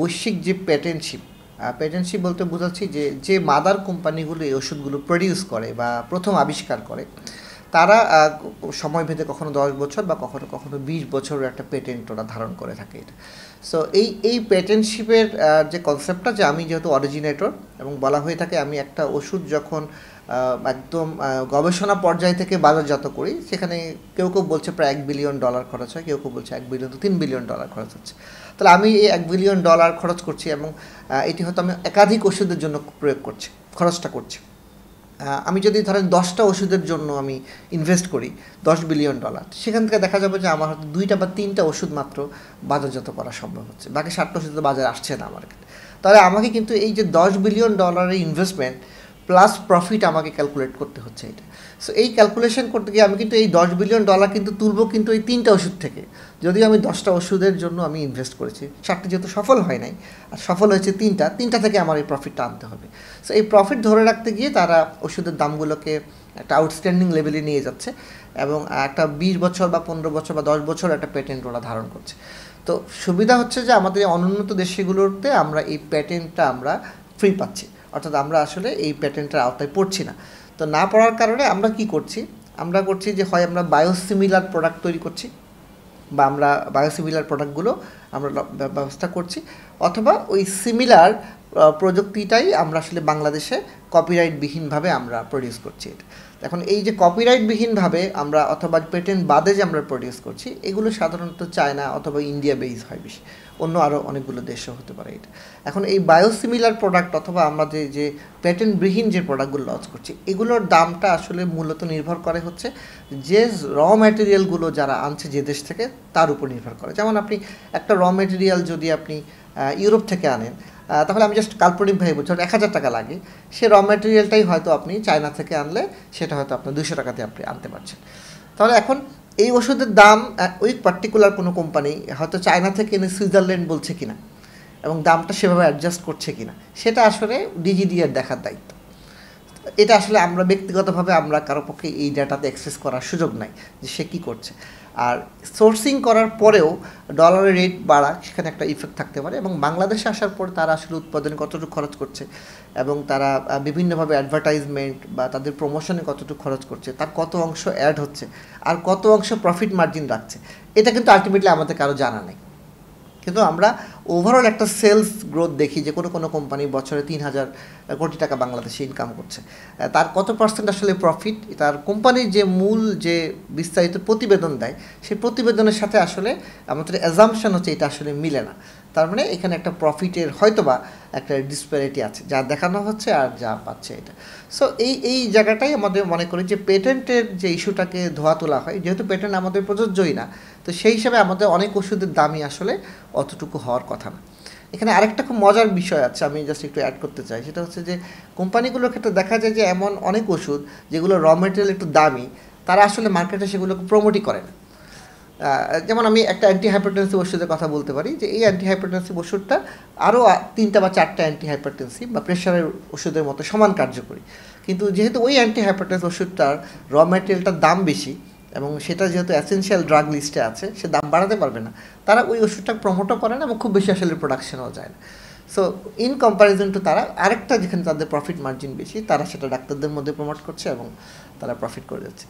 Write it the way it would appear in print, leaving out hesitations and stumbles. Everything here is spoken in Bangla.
বৈশ্বিক যে প্যাটেন্টশিপ বলতে বোঝাচ্ছি যে মাদার কোম্পানিগুলো এই ওষুধগুলো প্রডিউস করে বা প্রথম আবিষ্কার করে তারা সময় ভেদে কখনো 10 বছর বা কখনো কখনো 20 বছরের একটা পেটেন্ট ওরা ধারণ করে থাকে এটা। সো এই পেটেন্টশিপের যে কনসেপ্টটা, যে আমি যেহেতু অরিজিনেটর এবং বলা হয়ে থাকে আমি একটা ওষুধ যখন একদম গবেষণা পর্যায় থেকে বাজারজাত করি, সেখানে কেউ কেউ বলছে প্রায় $1 বিলিয়ন খরচ হয়, কেউ কেউ বলছে $1 বিলিয়ন তো $3 বিলিয়ন খরচ হচ্ছে। তাহলে আমি এই $1 বিলিয়ন খরচ করছি এবং এটি হয়তো আমি একাধিক ওষুধের জন্য প্রয়োগ করছি, খরচটা করছি। আমি যদি ধরেন 10টা ওষুধের জন্য আমি ইনভেস্ট করি $10 বিলিয়ন, সেখান থেকে দেখা যাবে যে আমার হয়তো 2টা বা 3টা ওষুধ মাত্র বাজারজাত করা সম্ভব হচ্ছে, বাকি 7টা ওষুধ তো বাজারে আসছে না মার্কেটে। তাহলে আমাকে কিন্তু এই যে $10 বিলিয়ন ইনভেস্টমেন্ট প্লাস প্রফিট আমাকে ক্যালকুলেট করতে হচ্ছে এটা। সো এই ক্যালকুলেশন করতে গিয়ে আমি কিন্তু এই $10 বিলিয়ন কিন্তু তুলবো কিন্তু এই 3টা ওষুধ থেকে, যদিও আমি 10টা ওষুধের জন্য আমি ইনভেস্ট করেছি, 7টি যেহেতু সফল হয় নাই আর সফল হয়েছে 3টা থেকে আমার এই প্রফিটটা আনতে হবে। সো এই প্রফিট ধরে রাখতে গিয়ে তারা ওষুধের দামগুলোকে একটা আউটস্ট্যান্ডিং লেভেলে নিয়ে যাচ্ছে এবং একটা 20 বছর বা 15 বছর বা 10 বছর একটা প্যাটেন্ট ওরা ধারণ করছে। তো সুবিধা হচ্ছে যে আমাদের অনুন্নত দেশগুলোতে আমরা এই প্যাটেন্টটা আমরা ফ্রি পাচ্ছি, অর্থাৎ আমরা আসলে এই প্যাটেন্টের আওতায় পড়ছি না। তো না পড়ার কারণে আমরা কি করছি, আমরা করছি যে হয় আমরা বায়োসিমিলার প্রোডাক্ট তৈরি করছি বা আমরা বায়োসিমিলার প্রোডাক্টগুলো আমরা ব্যবস্থা করছি, অথবা ওই সিমিলার প্রযুক্তিটাই আমরা আসলে বাংলাদেশে কপিরাইটবিহীনভাবে আমরা প্রডিউস করছি এটা। এখন এই যে কপিরাইটবিহীনভাবে আমরা অথবা পেটেন্ট বাদে যে আমরা প্রডিউস করছি, এগুলো সাধারণত চায়না অথবা ইন্ডিয়া বেস হয় বেশি, অন্য আরও অনেকগুলো দেশও হতে পারে এটা। এখন এই বায়োসিমিলার প্রোডাক্ট অথবা আমরা যে পেটেন্টবিহীন যে প্রোডাক্টগুলো লঞ্চ করছি, এগুলোর দামটা আসলে মূলত নির্ভর করে হচ্ছে যে র ম্যাটেরিয়ালগুলো যারা আনছে যে দেশ থেকে তার উপর নির্ভর করে। যেমন আপনি একটা র ম্যাটেরিয়াল যদি আপনি ইউরোপ থেকে আনেন, তাহলে আমি জাস্ট কাল্পনিকভাবে বলছি 1000 টাকা লাগে, সে র ম্যাটেরিয়ালটাই হয়তো আপনি চায়না থেকে আনলে সেটা হয়তো আপনার 200 টাকাতে আপনি আনতে পারছেন। তাহলে এখন এই ওষুধের দাম ওই পার্টিকুলার কোনো কোম্পানি হয়তো চায়না থেকে এনে সুইজারল্যান্ড বলছে কিনা এবং দামটা সেভাবে অ্যাডজাস্ট করছে কিনা, সেটা আসলে ডিজিডিআর দেখার দায়িত্ব। এটা আসলে আমরা ব্যক্তিগতভাবে আমরা কারো পক্ষে এই ডাটাতে অ্যাক্সেস করার সুযোগ নাই যে সে কী করছে। আর সোর্সিং করার পরেও ডলারের রেট বাড়া, সেখানে একটা ইফেক্ট থাকতে পারে। এবং বাংলাদেশে আসার পর তারা আসলে উৎপাদনে কতটুকু খরচ করছে এবং তারা বিভিন্নভাবে অ্যাডভার্টাইজমেন্ট বা তাদের প্রমোশনে কতটুকু খরচ করছে, তার কত অংশ অ্যাড হচ্ছে আর কত অংশ প্রফিট মার্জিন রাখছে, এটা কিন্তু আলটিমেটলি আমাদের কারো জানা নেই। কিন্তু আমরা ওভারঅল একটা সেলস গ্রোথ দেখি যে কোনো কোম্পানি বছরে 3000 কোটি টাকা বাংলাদেশে ইনকাম করছে, তার কত পার্সেন্ট আসলে প্রফিট, তার কোম্পানির যে মূল যে বিস্তারিত প্রতিবেদন দেয় সেই প্রতিবেদনের সাথে আসলে আমাদের অ্যাজাম্পশন হচ্ছে এটা আসলে মিলে না। তার মানে এখানে একটা প্রফিটের হয়তোবা একটা ডিসপ্যারিটি আছে, যা দেখানো হচ্ছে আর যা পাচ্ছে এটা। সো এই জায়গাটাই আমাদের মনে করি যে পেটেন্টের যে ইস্যুটাকে ধোয়া তোলা হয়, যেহেতু পেটেন্ট আমাদের প্রযোজ্যই না, তো সেই হিসাবে আমাদের অনেক ওষুধের দামই আসলে অতটুকু হওয়ার কথা না। এখানে আরেকটা খুব মজার বিষয় আছে, আমি জাস্ট একটু অ্যাড করতে চাই, সেটা হচ্ছে যে কোম্পানিগুলোর ক্ষেত্রে দেখা যায় যে এমন অনেক ওষুধ যেগুলো র মেটেরিয়াল একটু দামি, তারা আসলে মার্কেটে সেগুলোকে প্রমোটই করে না। যেমন আমি একটা অ্যান্টি হাইপারটেনসিভ ওষুধের কথা বলতে পারি যে এই অ্যান্টি হাইপারটেনসিভ ওষুধটা আরও 3টা বা 4টা অ্যান্টি হাইপারটেনসিভ বা প্রেশারের ওষুধের মতো সমান কার্যকরী, কিন্তু যেহেতু ওই অ্যান্টি হাইপারটেনসিভ ওষুধটার র ম্যাটেরিয়ালটার দাম বেশি এবং সেটা যেহেতু অ্যাসেনশিয়াল ড্রাগ লিস্টে আছে, সে দাম বাড়াতে পারবে না, তারা ওই ওষুধটা প্রমোটও করে না এবং খুব বেশি আসলে প্রোডাকশনও যায় না। সো ইন কম্প্যারিজন টু তারা আরেকটা যেখানে তাদের প্রফিট মার্জিন বেশি, তারা সেটা ডাক্তারদের মধ্যে প্রমোট করছে এবং তারা প্রফিট করে যাচ্ছে।